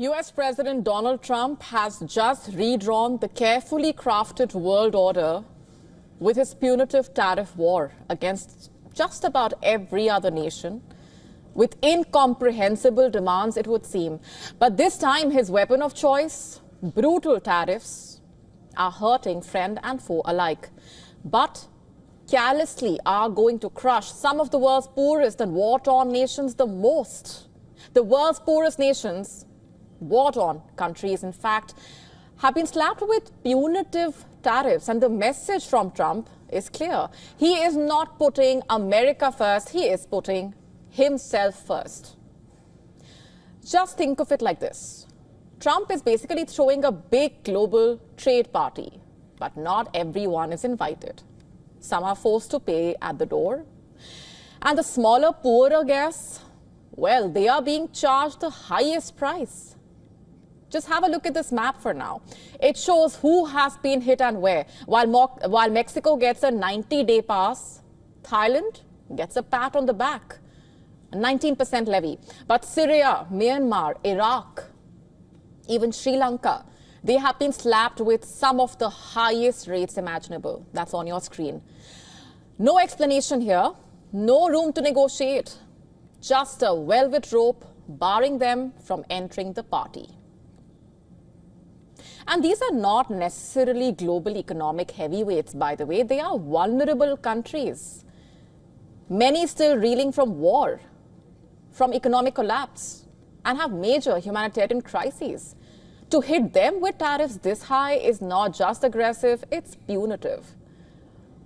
US President Donald Trump has just redrawn the carefully crafted world order with his punitive tariff war against just about every other nation, with incomprehensible demands, it would seem. But this time, his weapon of choice, brutal tariffs, are hurting friend and foe alike, but callously are going to crush some of the world's poorest and war-torn nations the most. The world's poorest nations, war-torn countries, in fact, have been slapped with punitive tariffs. And the message from Trump is clear. He is not putting America first. He is putting himself first. Just think of it like this. Trump is basically throwing a big global trade party, but not everyone is invited. Some are forced to pay at the door. And the smaller, poorer guests, well, they are being charged the highest price. Just have a look at this map for now. It shows who has been hit and where. While Mexico gets a 90-day pass, Thailand gets a pat on the back, a 19% levy. But Syria, Myanmar, Iraq, even Sri Lanka, they have been slapped with some of the highest rates imaginable. That's on your screen. No explanation here, no room to negotiate. Just a velvet rope barring them from entering the party. And these are not necessarily global economic heavyweights, by the way. They are vulnerable countries. Many still reeling from war, from economic collapse, and have major humanitarian crises. To hit them with tariffs this high is not just aggressive, it's punitive.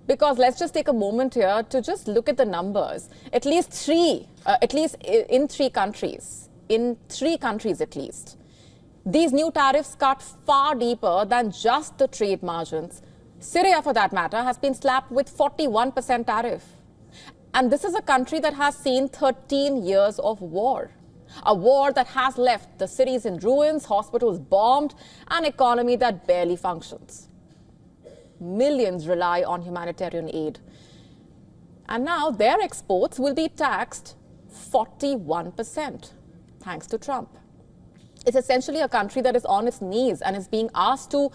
Because let's just take a moment here to just look at the numbers. At least in three countries at least, these new tariffs cut far deeper than just the trade margins. Syria, for that matter, has been slapped with 41% tariff. And this is a country that has seen 13 years of war. A war that has left the cities in ruins, hospitals bombed, an economy that barely functions. Millions rely on humanitarian aid. And now their exports will be taxed 41%, thanks to Trump. It's essentially a country that is on its knees and is being asked to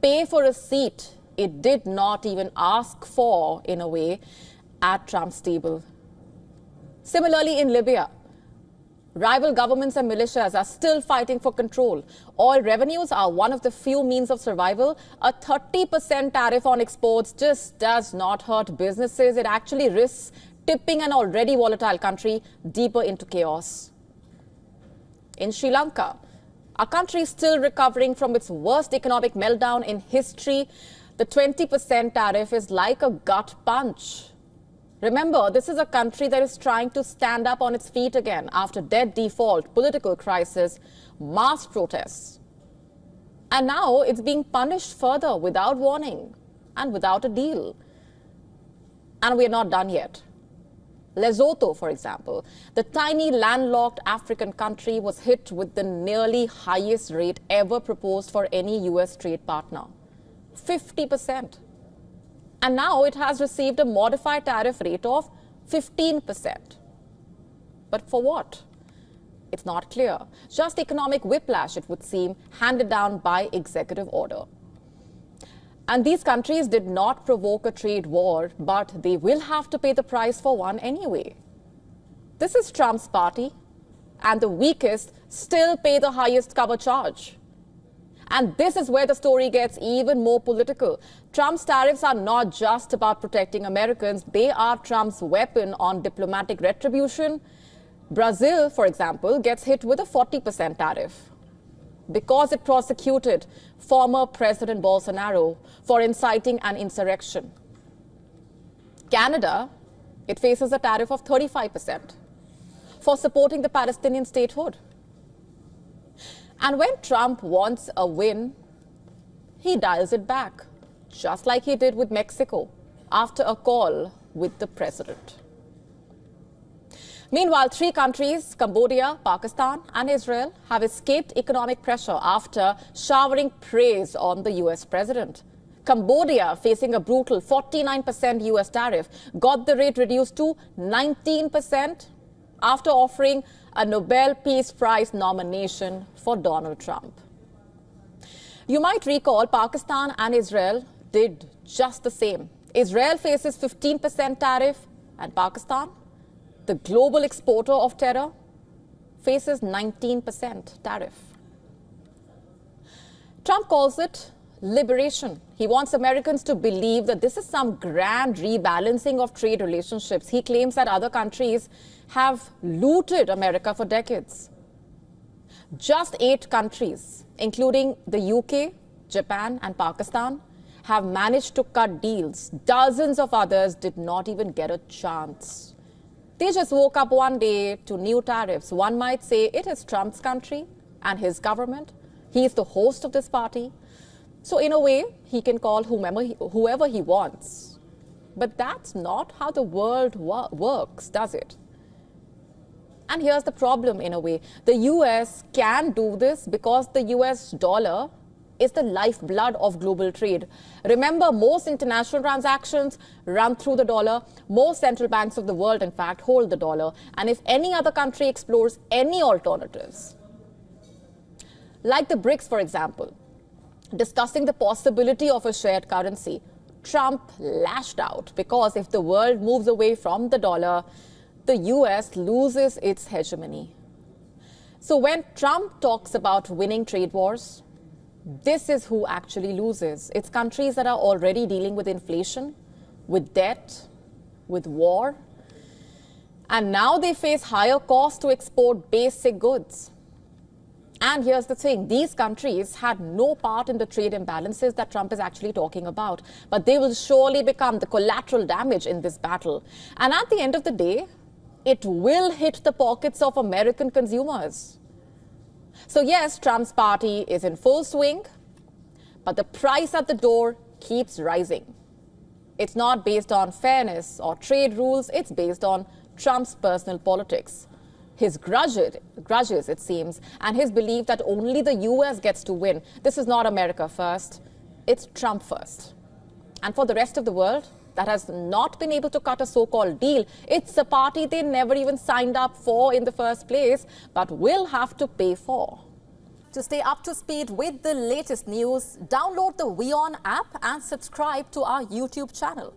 pay for a seat it did not even ask for, in a way, at Trump's table. Similarly, in Libya, rival governments and militias are still fighting for control. Oil revenues are one of the few means of survival. A 30% tariff on exports just does not hurt businesses. It actually risks tipping an already volatile country deeper into chaos. In Sri Lanka, a country still recovering from its worst economic meltdown in history, the 20% tariff is like a gut punch. Remember, this is a country that is trying to stand up on its feet again after debt default, political crisis, mass protests. And now it's being punished further without warning and without a deal. And we're not done yet. Lesotho, for example, the tiny landlocked African country, was hit with the nearly highest rate ever proposed for any US trade partner, 50%. And now it has received a modified tariff rate of 15%. But for what? It's not clear. Just economic whiplash, it would seem, handed down by executive order. And these countries did not provoke a trade war, but they will have to pay the price for one anyway. This is Trump's party, and the weakest still pay the highest cover charge. And this is where the story gets even more political. Trump's tariffs are not just about protecting Americans. They are Trump's weapon on diplomatic retribution. Brazil, for example, gets hit with a 40% tariff because it prosecuted former President Bolsonaro for inciting an insurrection. Canada, it faces a tariff of 35% for supporting the Palestinian statehood. And when Trump wants a win, he dials it back, just like he did with Mexico after a call with the president. Meanwhile, three countries, Cambodia, Pakistan and Israel, have escaped economic pressure after showering praise on the US president. Cambodia, facing a brutal 49% US tariff, got the rate reduced to 19% after offering a Nobel Peace Prize nomination for Donald Trump. You might recall Pakistan and Israel did just the same. Israel faces 15% tariff, and Pakistan, the global exporter of terror, faces 19% tariff. Trump calls it liberation. He wants Americans to believe that this is some grand rebalancing of trade relationships. He claims that other countries have looted America for decades. Just 8 countries, including the UK, Japan, and Pakistan, have managed to cut deals. Dozens of others did not even get a chance. They just woke up one day to new tariffs. One might say it is Trump's country and his government. He is the host of this party. So in a way, he can call whoever he wants. But that's not how the world works, does it? And here's the problem in a way. The US can do this because the US dollar is the lifeblood of global trade. Remember, most international transactions run through the dollar. Most central banks of the world, in fact, hold the dollar. And if any other country explores any alternatives, like the BRICS, for example, discussing the possibility of a shared currency, Trump lashed out because if the world moves away from the dollar, the US loses its hegemony. So when Trump talks about winning trade wars, this is who actually loses. It's countries that are already dealing with inflation, with debt, with war, and now they face higher costs to export basic goods. And here's the thing, these countries had no part in the trade imbalances that Trump is actually talking about, but they will surely become the collateral damage in this battle. And at the end of the day, it will hit the pockets of American consumers. So yes, Trump's party is in full swing, but the price at the door keeps rising. It's not based on fairness or trade rules, it's based on Trump's personal politics. His grudges, it seems, and his belief that only the US gets to win. This is not America first, it's Trump first. And for the rest of the world that has not been able to cut a so-called deal, it's a party they never even signed up for in the first place, but will have to pay for. To stay up to speed with the latest news, download the WION app and subscribe to our YouTube channel.